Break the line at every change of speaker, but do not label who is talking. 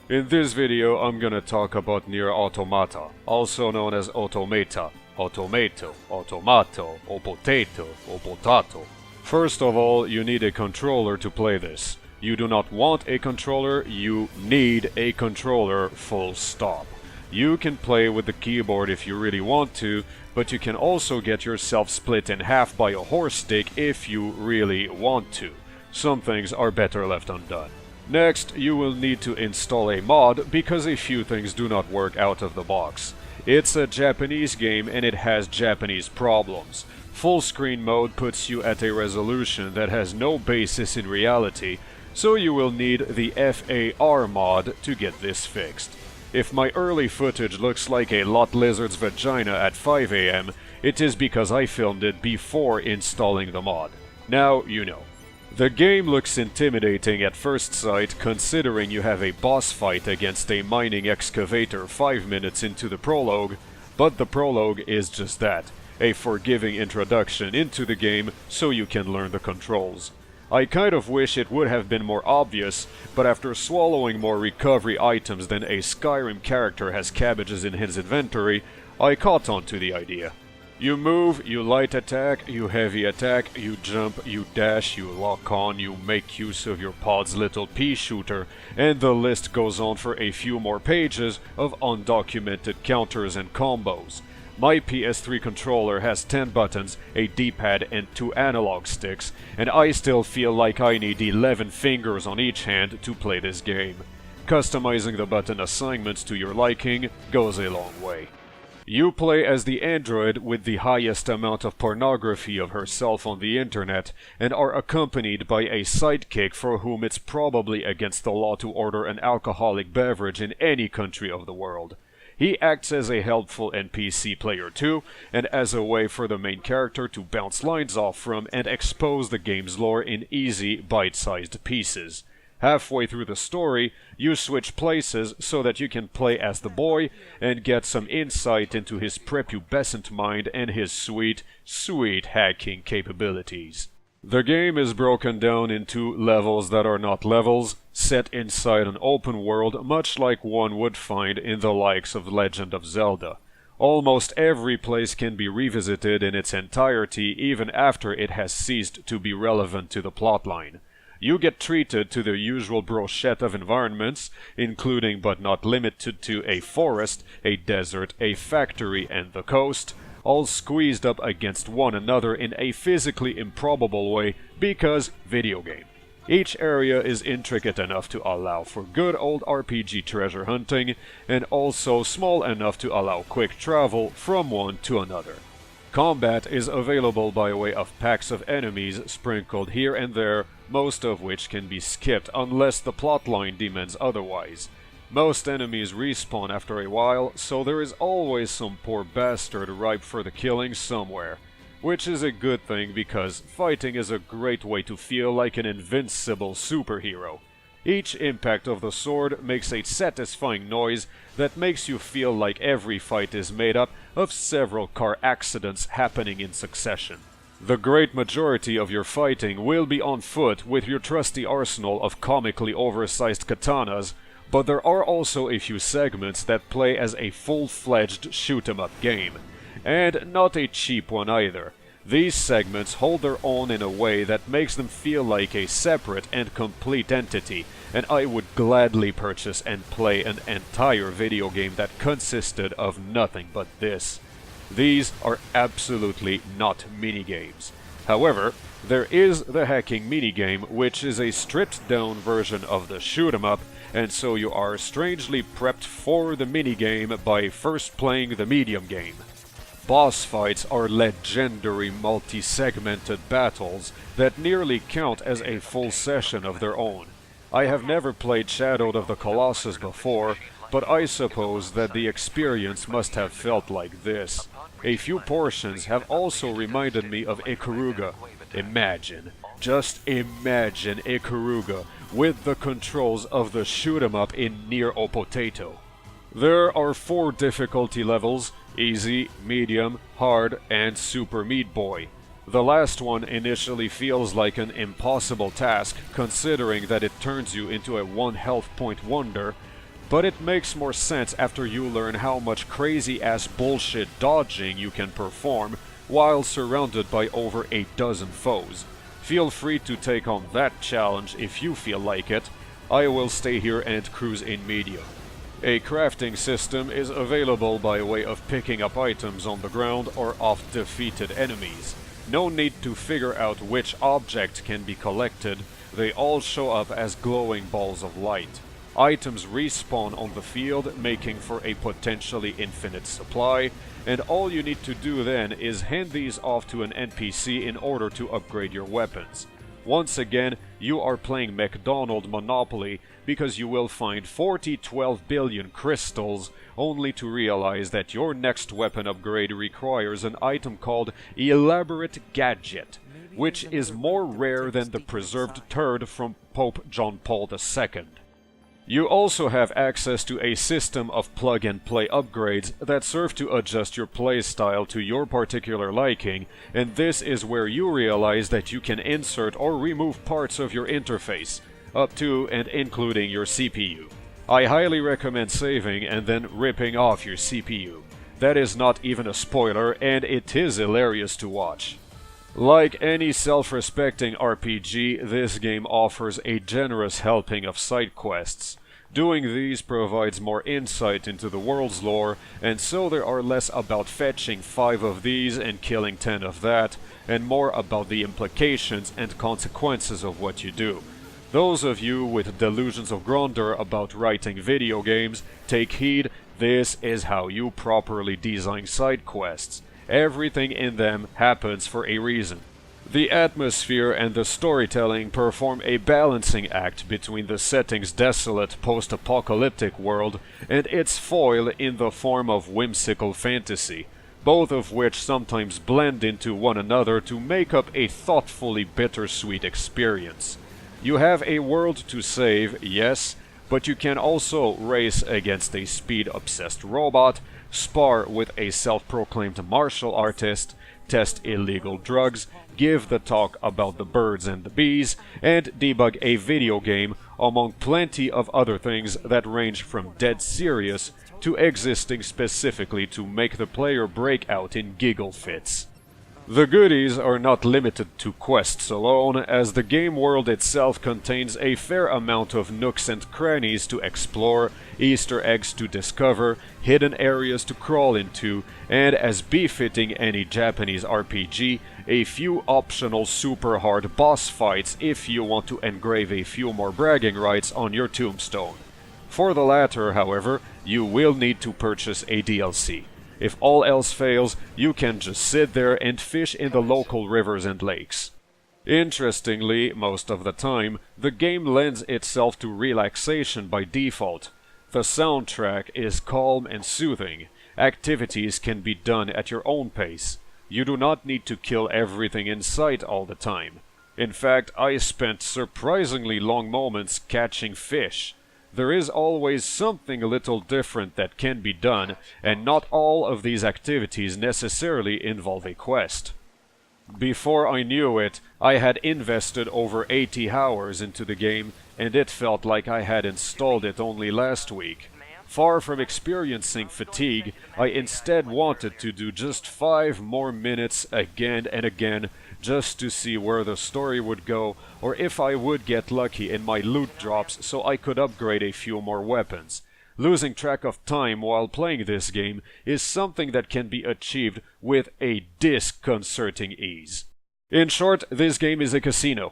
In this video I'm gonna talk about Nier Automata, also known as Automata, Automato, Automato, or Potato, or Potato. First of all, you need a controller to play this. You do not want a controller, you need a controller, full stop. You can play with the keyboard if you really want to, but you can also get yourself split in half by a horse stick if you really want to. Some things are better left undone. Next, you will need to install a mod because a few things do not work out of the box. It's a Japanese game and it has Japanese problems. Full screen mode puts you at a resolution that has no basis in reality, so you will need the FAR mod to get this fixed. If my early footage looks like a lot lizard's vagina at 5 AM, it is because I filmed it before installing the mod. Now you know. The game looks intimidating at first sight, considering you have a boss fight against a mining excavator 5 minutes into the prologue, but the prologue is just that, a forgiving introduction into the game so you can learn the controls. I kind of wish it would have been more obvious, but after swallowing more recovery items than a Skyrim character has cabbages in his inventory, I caught on to the idea. You move, you light attack, you heavy attack, you jump, you dash, you lock on, you make use of your pod's little pea shooter, and the list goes on for a few more pages of undocumented counters and combos. My PS3 controller has 10 buttons, a D-pad and 2 analog sticks, and I still feel like I need 11 fingers on each hand to play this game. Customizing the button assignments to your liking goes a long way. You play as the android with the highest amount of pornography of herself on the internet, and are accompanied by a sidekick for whom it's probably against the law to order an alcoholic beverage in any country of the world. He acts as a helpful NPC player too, and as a way for the main character to bounce lines off from and expose the game's lore in easy, bite-sized pieces. Halfway through the story, you switch places so that you can play as the boy and get some insight into his prepubescent mind and his sweet, sweet hacking capabilities. The game is broken down into levels that are not levels, set inside an open world much like one would find in the likes of Legend of Zelda. Almost every place can be revisited in its entirety even after it has ceased to be relevant to the plotline. You get treated to the usual brochette of environments, including but not limited to a forest, a desert, a factory, and the coast, all squeezed up against one another in a physically improbable way because video game. Each area is intricate enough to allow for good old RPG treasure hunting, and also small enough to allow quick travel from one to another. Combat is available by way of packs of enemies sprinkled here and there, most of which can be skipped unless the plotline demands otherwise. Most enemies respawn after a while, so there is always some poor bastard ripe for the killing somewhere. Which is a good thing because fighting is a great way to feel like an invincible superhero. Each impact of the sword makes a satisfying noise that makes you feel like every fight is made up of several car accidents happening in succession. The great majority of your fighting will be on foot with your trusty arsenal of comically oversized katanas, but there are also a few segments that play as a full-fledged shoot-'em-up game. And not a cheap one either. These segments hold their own in a way that makes them feel like a separate and complete entity, and I would gladly purchase and play an entire video game that consisted of nothing but this. These are absolutely not minigames. However, there is the hacking minigame, which is a stripped-down version of the shoot-'em-up, and so you are strangely prepped for the minigame by first playing the medium game. Boss fights are legendary multi-segmented battles that nearly count as a full session of their own. I have never played Shadow of the Colossus before, but I suppose that the experience must have felt like this. A few portions have also reminded me of Ikaruga. Imagine, just imagine Ikaruga with the controls of the shoot-'em-up in Nier Automata. There are 4 difficulty levels: easy, medium, hard, and super meat boy. The last one initially feels like an impossible task, considering that it turns you into a 1 health point wonder, but it makes more sense after you learn how much crazy-ass bullshit dodging you can perform while surrounded by over a dozen foes. Feel free to take on that challenge if you feel like it. I will stay here and cruise in medium. A crafting system is available by way of picking up items on the ground or off defeated enemies. No need to figure out which object can be collected, they all show up as glowing balls of light. Items respawn on the field, making for a potentially infinite supply, and all you need to do then is hand these off to an NPC in order to upgrade your weapons. Once again, you are playing McDonald Monopoly because you will find 12 billion crystals only to realize that your next weapon upgrade requires an item called Elaborate Gadget, which is more rare than the preserved turd from Pope John Paul II. You also have access to a system of plug-and-play upgrades that serve to adjust your playstyle to your particular liking, and this is where you realize that you can insert or remove parts of your interface, up to and including your CPU. I highly recommend saving and then ripping off your CPU. That is not even a spoiler, and it is hilarious to watch. Like any self-respecting RPG, this game offers a generous helping of side quests. Doing these provides more insight into the world's lore, and so there are less about fetching 5 of these and killing 10 of that, and more about the implications and consequences of what you do. Those of you with delusions of grandeur about writing video games, take heed, this is how you properly design side quests. Everything in them happens for a reason. The atmosphere and the storytelling perform a balancing act between the setting's desolate post-apocalyptic world and its foil in the form of whimsical fantasy, both of which sometimes blend into one another to make up a thoughtfully bittersweet experience. You have a world to save, yes, but you can also race against a speed-obsessed robot, spar with a self-proclaimed martial artist, test illegal drugs, give the talk about the birds and the bees, and debug a video game, among plenty of other things that range from dead serious to existing specifically to make the player break out in giggle fits. The goodies are not limited to quests alone, as the game world itself contains a fair amount of nooks and crannies to explore, Easter eggs to discover, hidden areas to crawl into, and as befitting any Japanese RPG, a few optional super hard boss fights if you want to engrave a few more bragging rights on your tombstone. For the latter, however, you will need to purchase a DLC. If all else fails, you can just sit there and fish in the local rivers and lakes. Interestingly, most of the time, the game lends itself to relaxation by default. The soundtrack is calm and soothing. Activities can be done at your own pace. You do not need to kill everything in sight all the time. In fact, I spent surprisingly long moments catching fish. There is always something a little different that can be done, and not all of these activities necessarily involve a quest. Before I knew it, I had invested over 80 hours into the game, and it felt like I had installed it only last week. Far from experiencing fatigue, I instead wanted to do just 5 more minutes again and again, just to see where the story would go, or if I would get lucky in my loot drops so I could upgrade a few more weapons. Losing track of time while playing this game is something that can be achieved with a disconcerting ease. In short, this game is a casino.